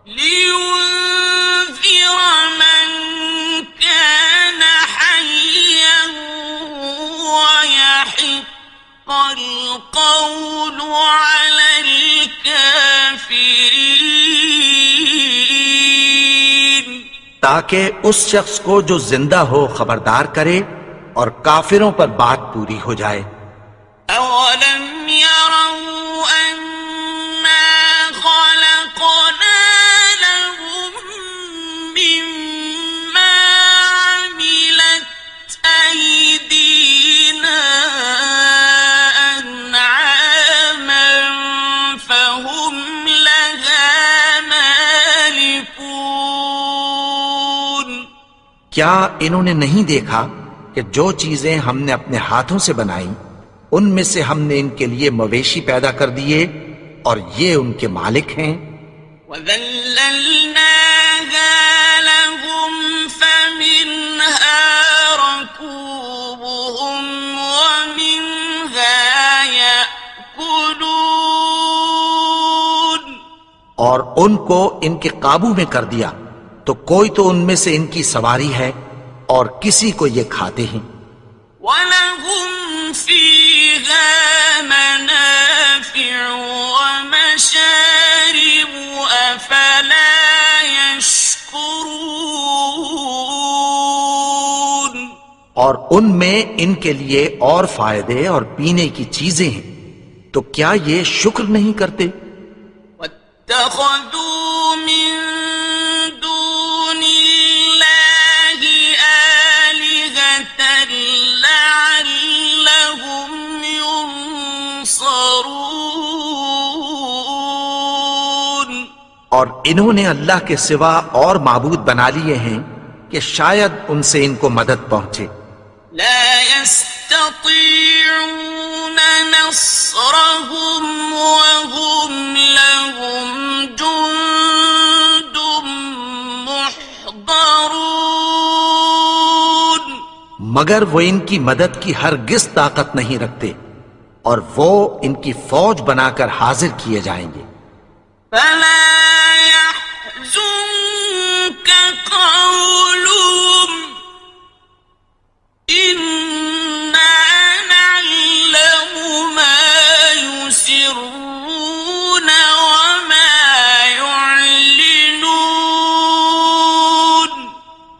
لينذر من كان حيا ويحق القول على الكافرين. تاکہ اس شخص کو جو زندہ ہو خبردار کرے اور کافروں پر بات پوری ہو جائے۔ أولم يروا أنا خلقنا لهم مما عملت أيدينا أنعاما فهم لها مالكون کیا انہوں نے نہیں دیکھا کہ جو چیزیں ہم نے اپنے ہاتھوں سے بنائیں ان میں سے ہم نے ان کے لیے مویشی پیدا کر دیے اور یہ ان کے مالک ہیں؟ وَذَلَّلْنَاهَا لَهُمْ فَمِنْهَا رَكُوبُهُمْ وَمِنْهَا يَأْكُلُونَ اور ان کو ان کے قابو میں کر دیا تو کوئی تو ان میں سے ان کی سواری ہے اور کسی کو یہ کھاتے ہیں۔ وَلَهُمْ فِيهَا مَنَافِعُ وَمَشَارِبُ أَفَلَا يَشْكُرُونَ اور ان میں ان کے لیے اور فائدے اور پینے کی چیزیں ہیں تو کیا یہ شکر نہیں کرتے؟ وَاتَّخَذُوا مِن دُونِ اللَّهِ آلِهَةً لَعَلَّهُمْ يُنصَرُونَ اور انہوں نے اللہ کے سوا اور معبود بنا لیے ہیں کہ شاید ان سے ان کو مدد پہنچے۔ لا يستطيعون نصرهم وهم لهم جند محضرون مگر وہ ان کی مدد کی ہرگز طاقت نہیں رکھتے اور وہ ان کی فوج بنا کر حاضر کیے جائیں گے۔ فلا يحزنك قولهم إنا نعلم ما يسرون وما يعلنون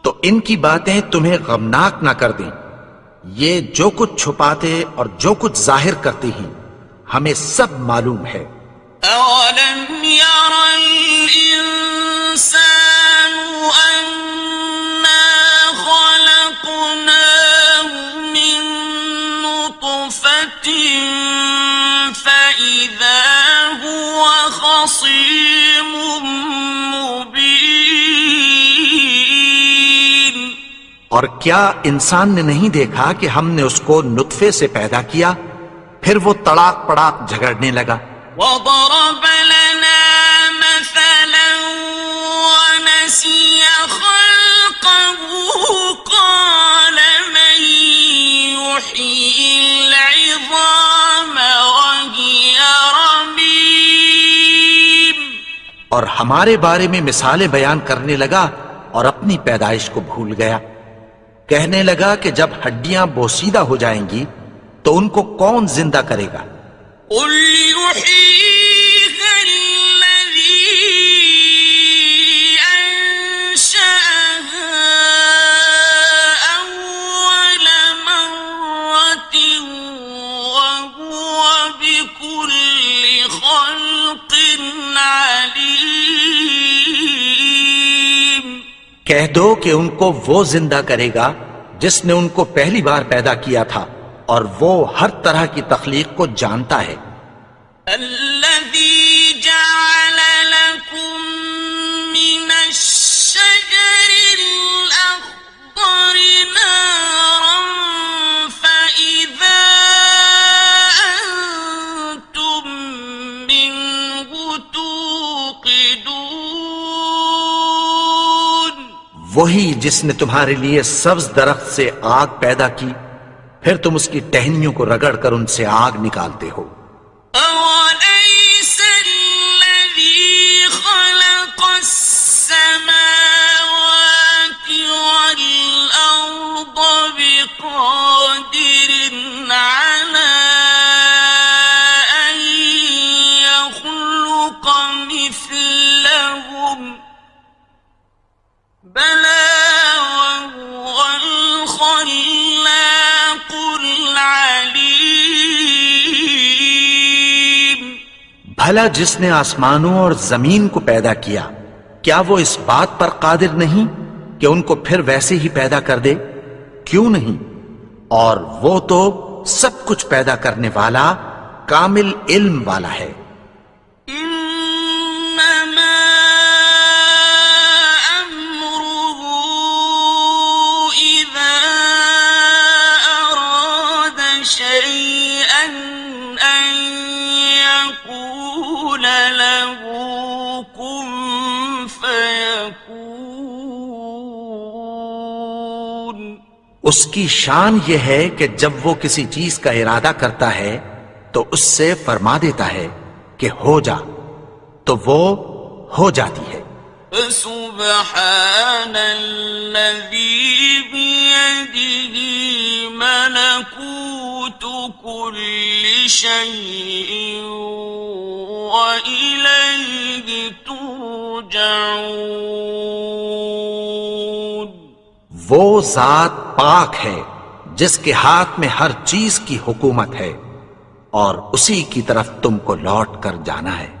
تو ان کی باتیں تمہیں غمناک نہ کر دیں، یہ جو کچھ چھپاتے اور جو کچھ ظاہر کرتے ہیں ہمیں سب معلوم ہے۔ أولم ير الإنسان أنا خلقناه من نطفة فإذا هو خصيم مبين اور کیا انسان نے نہیں دیکھا کہ ہم نے اس کو نطفے سے پیدا کیا پھر وہ تڑاک پڑاک جھگڑنے لگا۔ وضرب لنا مثلا ونسي خلقه قال من يحيي العظام وهي رميم اور ہمارے بارے میں مثالیں بیان کرنے لگا اور اپنی پیدائش کو بھول گیا۔ کہنے لگا کہ جب ہڈیاں بوسیدہ ہو جائیں گی تو ان کو کون زندہ کرے گا؟ قل يحييها الذي أنشأها أول مرة وهو بكل خلق عليم کہہ دو کہ ان کو وہ زندہ کرے گا جس نے ان کو پہلی بار پیدا کیا تھا اور وہ ہر طرح کی تخلیق کو جانتا ہے۔ الذي جعل لكم من الشجر الأخضر نارا فإذا أنتم منه توقدون وہی جس نے تمہارے لیے سبز درخت سے آگ پیدا کی پھر تم اس کی ٹہنیوں کو رگڑ کر ان سے آگ نکالتے ہو۔ أوليس الذي خلق السماوات والأرض بقادر على أن يخلق مثلهم بلى بھلا جس نے آسمانوں اور زمین کو پیدا کیا کیا وہ اس بات پر قادر نہیں کہ ان کو پھر ویسے ہی پیدا کر دے؟ کیوں نہیں؟ اور وہ تو سب کچھ پیدا کرنے والا کامل علم والا ہے۔ إنما أمره إذا أراد شيئا أن يقول له كن فيكون۔ اس کی شان یہ ہے کہ جب وہ کسی چیز کا ارادہ کرتا ہے تو اس سے فرما دیتا ہے کہ ہو جا، تو وہ ہو جاتی ہے۔ فسبحان الذي بيده ملكوت كل شيء وإليه ترجعون۔ وہ ذات پاک ہے جس کے ہاتھ میں ہر چیز کی حکومت ہے اور اسی کی طرف تم کو لوٹ کر جانا ہے۔